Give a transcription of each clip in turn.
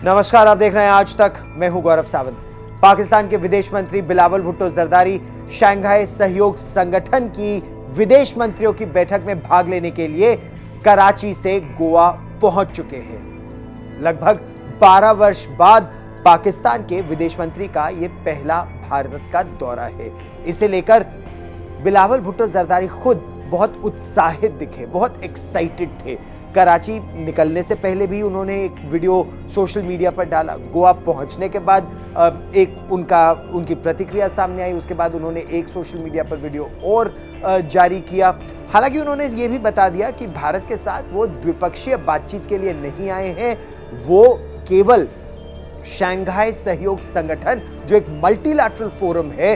नमस्कार, आप देख रहे हैं आज तक। मैं हूं गौरव सावंत। पाकिस्तान के विदेश मंत्री बिलावल भुट्टो जरदारी शंघाई सहयोग संगठन की विदेश मंत्रियों की बैठक में भाग लेने के लिए कराची से गोवा पहुंच चुके हैं। लगभग 12 वर्ष बाद पाकिस्तान के विदेश मंत्री का यह पहला भारत का दौरा है। इसे लेकर बिलावल भुट्टो जरदारी खुद बहुत उत्साहित दिखे, बहुत एक्साइटेड थे। कराची निकलने से पहले भी उन्होंने एक वीडियो सोशल मीडिया पर डाला। गोवा पहुंचने के बाद एक उनकी प्रतिक्रिया सामने आई। उसके बाद उन्होंने एक सोशल मीडिया पर वीडियो और जारी किया। हालांकि उन्होंने ये भी बता दिया कि भारत के साथ वो द्विपक्षीय बातचीत के लिए नहीं आए हैं, वो केवल शंघाई सहयोग संगठन जो एक मल्टीलैटरल फोरम है,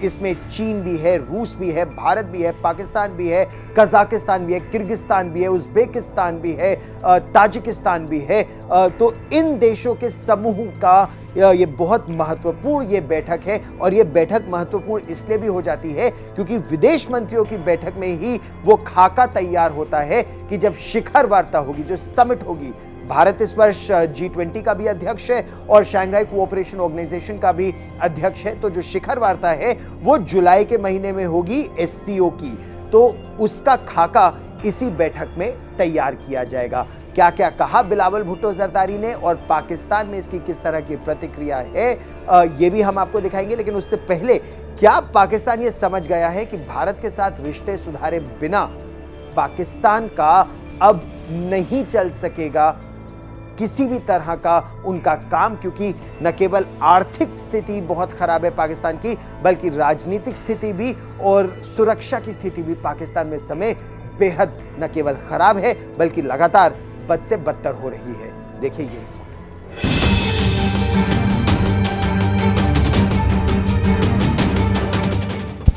इसमें चीन भी है, रूस भी है, भारत भी है, पाकिस्तान भी है, कजाकिस्तान भी है, किर्गिस्तान भी है, उज्बेकिस्तान भी है, ताजिकिस्तान भी है। तो इन देशों के समूह का ये बहुत महत्वपूर्ण ये बैठक है। और ये बैठक महत्वपूर्ण इसलिए भी हो जाती है क्योंकि विदेश मंत्रियों की बैठक में ही वो खाका तैयार होता है कि जब शिखर वार्ता होगी, जो समिट होगी। भारत इस वर्ष G20 का भी अध्यक्ष है और शंघाई कोऑपरेशन ऑर्गेनाइजेशन का भी अध्यक्ष है। तो जो शिखर वार्ता है वो जुलाई के महीने में होगी SCO की। तो उसका खाका इसी बैठक में तैयार किया जाएगा। क्या क्या कहा बिलावल भुट्टो जरदारी ने और पाकिस्तान में इसकी किस तरह की प्रतिक्रिया है, ये भी हम आपको दिखाएंगे। लेकिन उससे पहले, क्या पाकिस्तान ये समझ गया है कि भारत के साथ रिश्ते सुधारे बिना पाकिस्तान का अब नहीं चल सकेगा किसी भी तरह का उनका काम? क्योंकि न केवल आर्थिक स्थिति बहुत खराब है पाकिस्तान की, बल्कि राजनीतिक स्थिति भी और सुरक्षा की स्थिति भी पाकिस्तान में समय बेहद न केवल खराब है बल्कि लगातार बद से बदतर हो रही है। देखिए ये।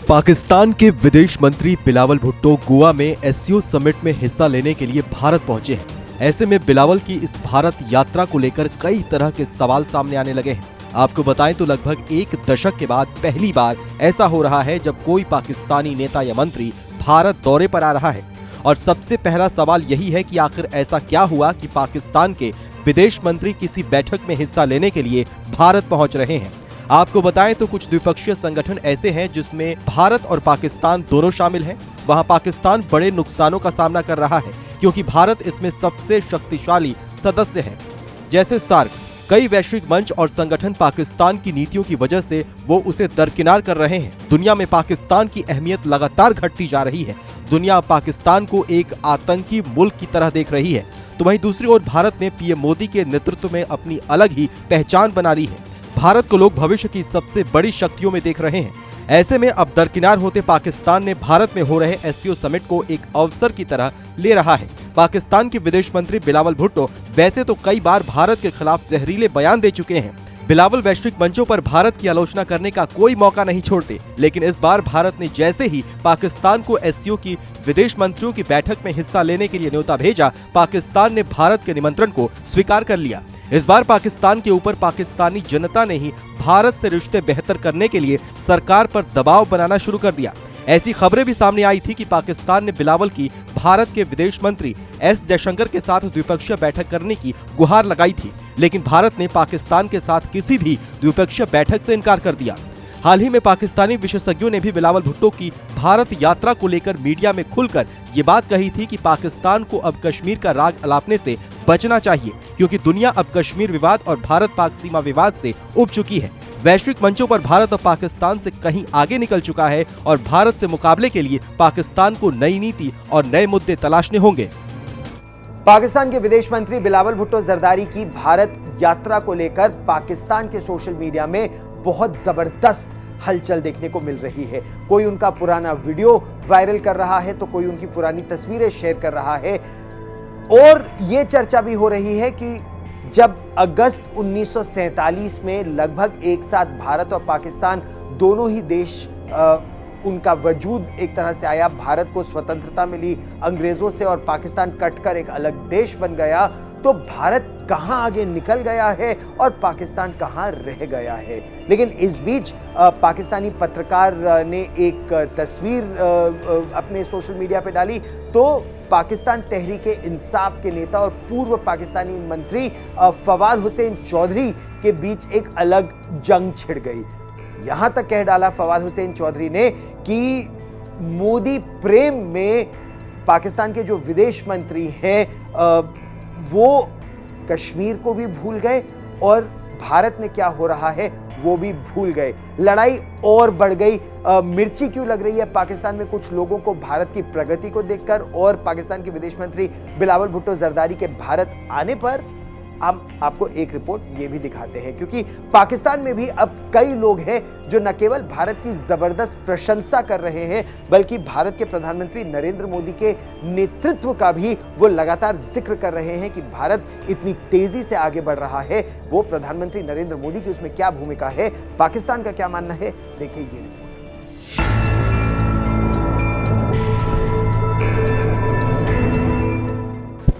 पाकिस्तान के विदेश मंत्री बिलावल भुट्टो गोवा में SCO समिट में हिस्सा लेने के लिए भारत पहुंचे हैं। ऐसे में बिलावल की इस भारत यात्रा को लेकर कई तरह के सवाल सामने आने लगे हैं। आपको बताएं तो लगभग एक दशक के बाद पहली बार ऐसा हो रहा है जब कोई पाकिस्तानी नेता या मंत्री भारत दौरे पर आ रहा है। और सबसे पहला सवाल यही है कि आखिर ऐसा क्या हुआ कि पाकिस्तान के विदेश मंत्री किसी बैठक में हिस्सा लेने के लिए भारत पहुंच रहे हैं। आपको बताएं तो कुछ द्विपक्षीय संगठन ऐसे हैं जिसमें भारत और पाकिस्तान दोनों शामिल हैं। वहां पाकिस्तान बड़े नुकसानों का सामना कर रहा है क्योंकि भारत इसमें सबसे शक्तिशाली सदस्य है। जैसे सार्क, कई वैश्विक मंच और संगठन पाकिस्तान की नीतियों की वजह से वो उसे दरकिनार कर रहे हैं। दुनिया में पाकिस्तान की अहमियत लगातार घटती जा रही है। दुनिया पाकिस्तान को एक आतंकी मुल्क की तरह देख रही है। तो वहीं दूसरी ओर भारत ने PM मोदी के नेतृत्व में अपनी अलग ही पहचान बना ली है। भारत को लोग भविष्य की सबसे बड़ी शक्तियों में देख रहे हैं। ऐसे में अब दरकिनार होते पाकिस्तान ने भारत में हो रहे SCO समिट को एक अवसर की तरह ले रहा है। पाकिस्तान के विदेश मंत्री बिलावल भुट्टो वैसे तो कई बार भारत के खिलाफ जहरीले बयान दे चुके हैं। बिलावल वैश्विक मंचों पर भारत की आलोचना करने का कोई मौका नहीं छोड़ते। लेकिन इस बार भारत ने जैसे ही पाकिस्तान को SCO की विदेश मंत्रियों की बैठक में हिस्सा लेने के लिए न्योता भेजा, पाकिस्तान ने भारत के निमंत्रण को स्वीकार कर लिया। इस बार पाकिस्तान के ऊपर पाकिस्तानी जनता ने ही भारत से रिश्ते बेहतर करने के लिए सरकार पर दबाव बनाना शुरू कर दिया। ऐसी खबरें भी सामने आई थी कि पाकिस्तान ने बिलावल की भारत के विदेश मंत्री S जयशंकर के साथ द्विपक्षीय बैठक करने की गुहार लगाई थी। लेकिन भारत ने पाकिस्तान के साथ किसी भी द्विपक्षीय बैठक से इनकार कर दिया। हाल ही में पाकिस्तानी विशेषज्ञों ने भी बिलावल भुट्टो की भारत यात्रा को लेकर मीडिया में खुलकर ये बात कही थी कि पाकिस्तान को अब कश्मीर का राग अलापने से बचना चाहिए क्योंकि दुनिया अब कश्मीर विवाद और भारत पाक सीमा विवाद से उब चुकी है। वैश्विक मंचों पर भारत अब पाकिस्तान से कहीं आगे निकल चुका है और भारत से मुकाबले के लिए पाकिस्तान को नई नीति और नए मुद्दे तलाशने होंगे। पाकिस्तान के विदेश मंत्री बिलावल भुट्टो जरदारी की भारत यात्रा को लेकर पाकिस्तान के सोशल मीडिया में बहुत जबरदस्त हलचल देखने को मिल रही है। कोई उनका पुराना वीडियो वायरल कर रहा है तो कोई उनकी पुरानी तस्वीरें शेयर कर रहा है। और ये चर्चा भी हो रही है कि जब अगस्त 1947 में लगभग एक साथ भारत और पाकिस्तान दोनों ही देश उनका वजूद एक तरह से आया, भारत को स्वतंत्रता मिली अंग्रेजों से और पाकिस्तान कटकर एक अलग देश बन गया, तो भारत कहां आगे निकल गया है और पाकिस्तान कहां रह गया है। लेकिन इस बीच पाकिस्तानी पत्रकार ने एक तस्वीर अपने सोशल मीडिया पे डाली तो पाकिस्तान तहरीक इंसाफ के नेता और पूर्व पाकिस्तानी मंत्री फवाद हुसैन चौधरी के बीच एक अलग जंग छिड़ गई। यहां तक कह डाला फवाद हुसैन चौधरी ने कि मोदी प्रेम में पाकिस्तान के जो विदेश मंत्री हैं वो कश्मीर को भी भूल गए और भारत में क्या हो रहा है वो भी भूल गए। लड़ाई और बढ़ गई। मिर्ची क्यों लग रही है पाकिस्तान में कुछ लोगों को भारत की प्रगति को देखकर और पाकिस्तान के विदेश मंत्री बिलावल भुट्टो जरदारी के भारत आने पर? हम आपको एक रिपोर्ट ये भी दिखाते हैं, क्योंकि पाकिस्तान में भी अब कई लोग हैं जो न केवल भारत की जबरदस्त प्रशंसा कर रहे हैं बल्कि भारत के प्रधानमंत्री नरेंद्र मोदी के नेतृत्व का भी वो लगातार जिक्र कर रहे हैं कि भारत इतनी तेजी से आगे बढ़ रहा है। वो प्रधानमंत्री नरेंद्र मोदी की उसमें क्या भूमिका है, पाकिस्तान का क्या मानना है, देखिए ये रिपोर्ट।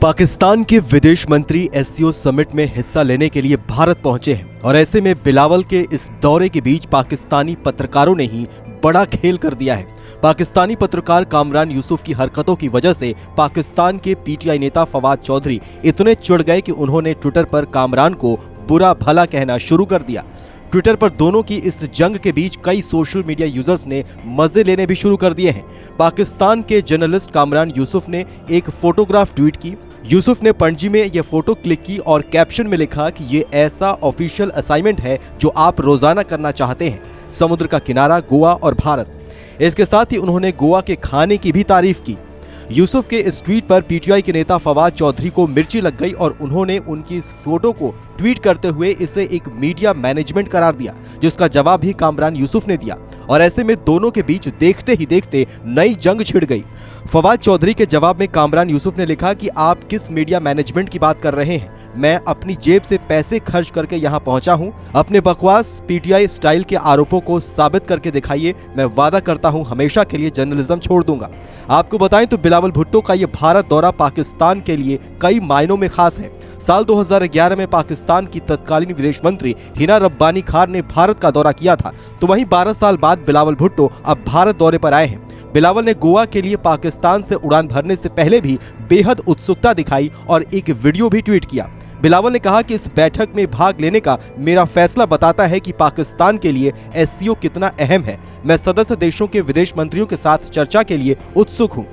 पाकिस्तान के विदेश मंत्री एससीओ समिट में हिस्सा लेने के लिए भारत पहुंचे हैं और ऐसे में बिलावल के इस दौरे के बीच पाकिस्तानी पत्रकारों ने ही बड़ा खेल कर दिया है। पाकिस्तानी पत्रकार कामरान यूसुफ की हरकतों की वजह से पाकिस्तान के पीटीआई नेता फवाद चौधरी इतने चिढ़ गए कि उन्होंने ट्विटर पर कामरान को बुरा भला कहना शुरू कर दिया। ट्विटर पर दोनों की इस जंग के बीच कई सोशल मीडिया यूजर्स ने मजे लेने भी शुरू कर दिए हैं। पाकिस्तान के जर्नलिस्ट कामरान यूसुफ ने एक फोटोग्राफ ट्वीट की। यूसुफ ने पणजी में यह फोटो क्लिक की और कैप्शन में लिखा कि ये ऐसा ऑफिशियल असाइनमेंट है जो आप रोजाना करना चाहते हैं, समुद्र का किनारा, गोवा और भारत। इसके साथ ही उन्होंने गोवा के खाने की भी तारीफ की। यूसुफ के इस ट्वीट पर पीटीआई के नेता फवाद चौधरी को मिर्ची लग गई और उन्होंने उनकी इस फोटो को ट्वीट करते हुए इसे एक मीडिया मैनेजमेंट करार दिया, जिसका जवाब भी कामरान यूसुफ ने दिया और ऐसे में दोनों के बीच देखते ही देखते नई जंग छिड़ गई। फवाद चौधरी के जवाब में कामरान यूसुफ ने लिखा कि आप किस मीडिया मैनेजमेंट की बात कर रहे हैं? मैं अपनी जेब से पैसे खर्च करके यहाँ पहुंचा हूँ। अपने बकवास पीटीआई स्टाइल के आरोपों को साबित करके दिखाइए। मैं वादा करता हूँ हमेशा के लिए जर्नलिज्म छोड़ दूंगा। आपको बताएं तो बिलावल भुट्टो का ये भारत दौरा पाकिस्तान के लिए कई मायनों में खास है। साल 2011 में पाकिस्तान की तत्कालीन विदेश मंत्री हिना रब्बानी खान ने भारत का दौरा किया था, तो वहीं 12 साल बाद बिलावल भुट्टो अब भारत दौरे पर आए हैं। बिलावल ने गोवा के लिए पाकिस्तान से उड़ान भरने से पहले भी बेहद उत्सुकता दिखाई और एक वीडियो भी ट्वीट किया। बिलावल ने कहा कि इस बैठक में भाग लेने का मेरा फैसला बताता है कि पाकिस्तान के लिए एससीओ कितना अहम है। मैं सदस्य देशों के विदेश मंत्रियों के साथ चर्चा के लिए उत्सुक हूँ।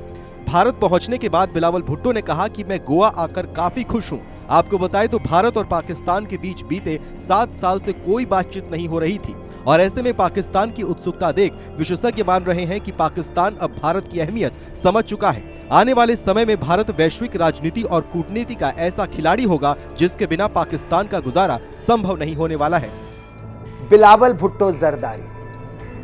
भारत पहुंचने के बाद बिलावल भुट्टो ने कहा कि मैं गोवा आकर काफी खुश हूँ। आपको बताएं तो भारत और पाकिस्तान के बीच बीते 7 साल से कोई बातचीत नहीं हो रही थी और ऐसे में पाकिस्तान की उत्सुकता देख विशेषज्ञ मान रहे हैं कि पाकिस्तान अब भारत की अहमियत समझ चुका है। आने वाले समय में भारत वैश्विक राजनीति और कूटनीति का ऐसा खिलाड़ी होगा जिसके बिना पाकिस्तान का गुजारा संभव नहीं होने वाला है। बिलावल भुट्टो जरदारी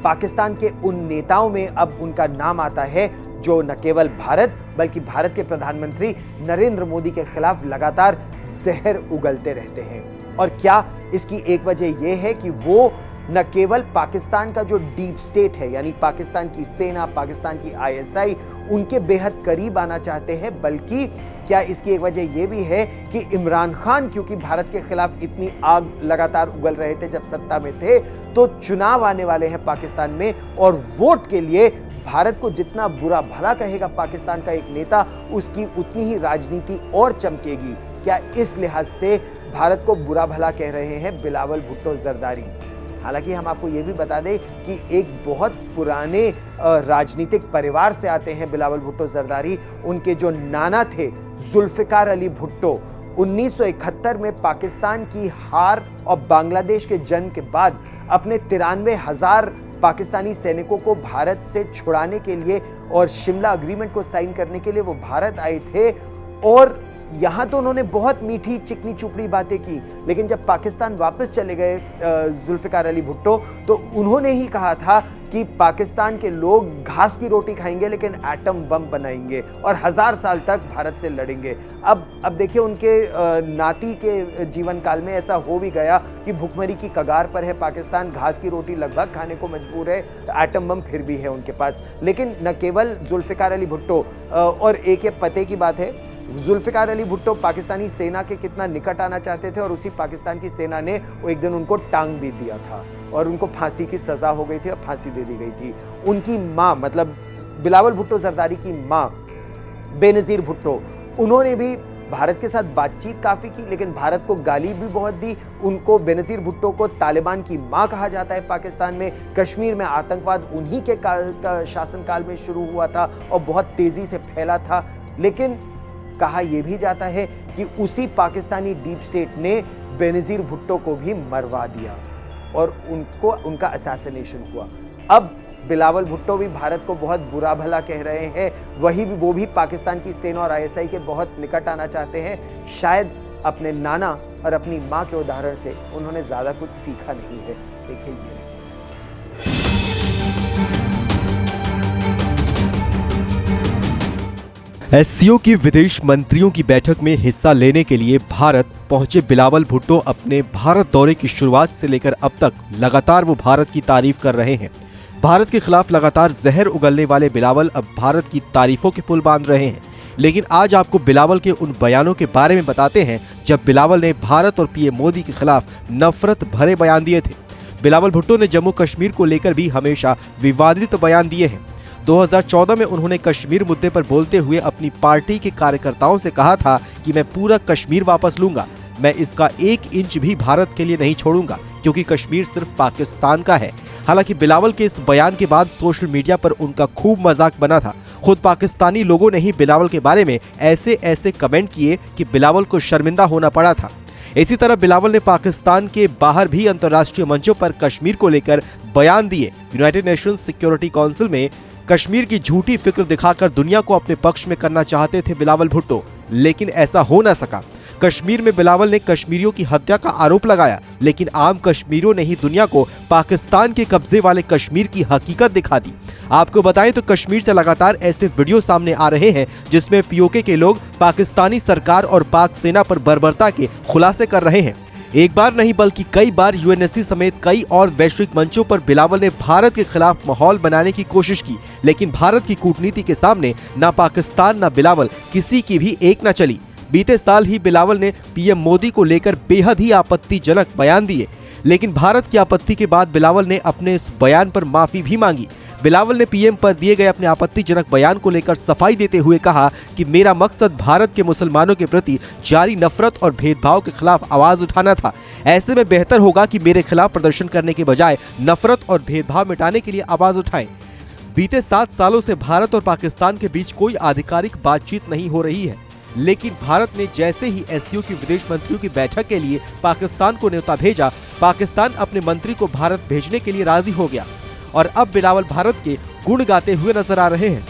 पाकिस्तान के उन नेताओं में अब उनका नाम आता है जो न केवल भारत बल्कि भारत के प्रधानमंत्री नरेंद्र मोदी के खिलाफ लगातार जहर उगलते रहते हैं। और क्या इसकी एक वजह यह है कि वो न केवल पाकिस्तान का जो डीप स्टेट है यानी पाकिस्तान की सेना, पाकिस्तान की आईएसआई, उनके बेहद करीब आना चाहते हैं, बल्कि क्या इसकी एक वजह यह भी है कि इमरान खान क्योंकि भारत के खिलाफ इतनी आग लगातार उगल रहे थे जब सत्ता में थे, तो चुनाव आने वाले हैं पाकिस्तान में और वोट के लिए भारत को जितना बुरा भला कहेगा पाकिस्तान का एक नेता, उसकी उतनी ही राजनीति और चमकेगी। क्या इस लिहाज से भारत को बुरा भला कह रहे हैं बिलावल भुट्टो जरदारी? हालांकि हम आपको यह भी बता दें कि एक बहुत पुराने राजनीतिक परिवार से आते हैं बिलावल भुट्टो जरदारी। उनके जो नाना थे जुल्फिकार अली भुट्टो 1971 में पाकिस्तान की हार और बांग्लादेश के जन्म के बाद अपने 93,000 पाकिस्तानी सैनिकों को भारत से छुड़ाने के लिए और शिमला अग्रीमेंट को साइन करने के लिए वो भारत आए थे। और यहां तो उन्होंने बहुत मीठी चिकनी चुपड़ी बातें की, लेकिन जब पाकिस्तान वापस चले गए जुल्फिकार अली भुट्टो, तो उन्होंने ही कहा था कि पाकिस्तान के लोग घास की रोटी खाएंगे लेकिन एटम बम बनाएंगे और 1000 साल तक भारत से लड़ेंगे। अब देखिए उनके नाती के जीवन काल में ऐसा हो भी गया कि भुखमरी की कगार पर है पाकिस्तान, घास की रोटी लगभग खाने को मजबूर है, एटम बम फिर भी है उनके पास। लेकिन न केवल जुल्फिकार अली भुट्टो और एक ये पते की बात है, जुल्फिकार अली भुट्टो पाकिस्तानी सेना के कितना निकट आना चाहते थे और उसी पाकिस्तान की सेना ने वो एक दिन उनको टांग भी दिया था और उनको फांसी की सजा हो गई थी और फांसी दे दी गई थी। उनकी माँ मतलब बिलावल भुट्टो जरदारी की माँ बेनजीर भुट्टो, उन्होंने भी भारत के साथ बातचीत काफी की, लेकिन भारत को गाली भी बहुत दी। उनको, बेनजीर भुट्टो को तालिबान की मां कहा जाता है पाकिस्तान में। कश्मीर में आतंकवाद उन्हीं के शासनकाल में शुरू हुआ था और बहुत तेजी से फैला था। लेकिन कहा यह भी जाता है कि उसी पाकिस्तानी डीप स्टेट ने बेनजीर भुट्टो को भी मरवा दिया और उनका असैसिनेशन हुआ। अब बिलावल भुट्टो भी भारत को बहुत बुरा भला कह रहे हैं। वो भी पाकिस्तान की सेना और आईएसआई के बहुत निकट आना चाहते हैं। शायद अपने नाना और अपनी मां के उदाहरण से उन्होंने ज्यादा कुछ सीखा नहीं है। देखिए ये एससीओ की विदेश मंत्रियों की बैठक में हिस्सा लेने के लिए भारत पहुंचे बिलावल भुट्टो अपने भारत दौरे की शुरुआत से लेकर अब तक लगातार वो भारत की तारीफ कर रहे हैं। भारत के खिलाफ लगातार जहर उगलने वाले बिलावल अब भारत की तारीफों के पुल बांध रहे हैं। लेकिन आज आपको बिलावल के उन बयानों के बारे में बताते हैं जब बिलावल ने भारत और पीएम मोदी के खिलाफ नफरत भरे बयान दिए थे। बिलावल भुट्टो ने जम्मू कश्मीर को लेकर भी हमेशा विवादित बयान दिए हैं। 2014 में उन्होंने कश्मीर मुद्दे पर बोलते हुए अपनी पार्टी के कार्यकर्ताओं से कहा था कि मैं पूरा कश्मीर वापस लूंगा, मैं इसका 1 इंच भी भारत के लिए नहीं छोड़ूंगा क्योंकि कश्मीर सिर्फ पाकिस्तान का है। हालांकि बिलावल के इस बयान के बाद सोशल मीडिया पर उनका खूब मजाक बना था। खुद पाकिस्तानी लोगों ने ही बिलावल के बारे में ऐसे कमेंट किए कि बिलावल को शर्मिंदा होना पड़ा था। इसी तरह बिलावल ने पाकिस्तान के बाहर भी अंतर्राष्ट्रीय मंचों पर कश्मीर को लेकर बयान दिए। यूनाइटेड नेशंस सिक्योरिटी काउंसिल में कश्मीर की झूठी फिक्र दिखाकर दुनिया को अपने पक्ष में करना चाहते थे बिलावल भुट्टो, लेकिन ऐसा हो न सका। कश्मीर में बिलावल ने कश्मीरियों की हत्या का आरोप लगाया, लेकिन आम कश्मीरियों ने ही दुनिया को पाकिस्तान के कब्जे वाले कश्मीर की हकीकत दिखा दी। आपको बताएं तो कश्मीर से लगातार ऐसे वीडियो सामने आ रहे हैं जिसमें पीओके के लोग पाकिस्तानी सरकार और पाक सेना पर बर्बरता के खुलासे कर रहे हैं। एक बार नहीं बल्कि कई बार यूएनएससी समेत कई और वैश्विक मंचों पर बिलावल ने भारत के खिलाफ माहौल बनाने की कोशिश की, लेकिन भारत की कूटनीति के सामने ना पाकिस्तान ना बिलावल किसी की भी एक न चली। बीते साल ही बिलावल ने पीएम मोदी को लेकर बेहद ही आपत्तिजनक बयान दिए, लेकिन भारत की आपत्ति के बाद बिलावल ने अपने इस बयान पर माफी भी मांगी। बिलावल ने पीएम पर दिए गए अपने आपत्तिजनक बयान को लेकर सफाई देते हुए कहा कि मेरा मकसद भारत के मुसलमानों के प्रति जारी नफरत और भेदभाव के खिलाफ आवाज उठाना था। ऐसे में बेहतर होगा कि मेरे खिलाफ प्रदर्शन करने के बजाय नफरत और भेदभाव मिटाने के लिए आवाज उठाएं। बीते 7 सालों से भारत और पाकिस्तान के बीच कोई आधिकारिक बातचीत नहीं हो रही है, लेकिन भारत ने जैसे ही एससीओ की विदेश मंत्रियों की बैठक के लिए पाकिस्तान को न्योता भेजा, पाकिस्तान अपने मंत्री को भारत भेजने के लिए राजी हो गया और अब बिलावल भारत के गुण गाते हुए नजर आ रहे हैं।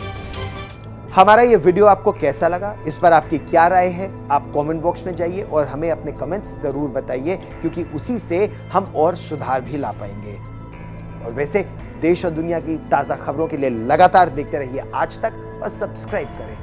हमारा ये वीडियो आपको कैसा लगा, इस पर आपकी क्या राय है? आप कमेंट बॉक्स में जाइए और हमें अपने कमेंट्स जरूर बताइए, क्योंकि उसी से हम और सुधार भी ला पाएंगे। और वैसे देश और दुनिया की ताजा खबरों के लिए लगातार देखते रहिए आज तक और सब्सक्राइब करें।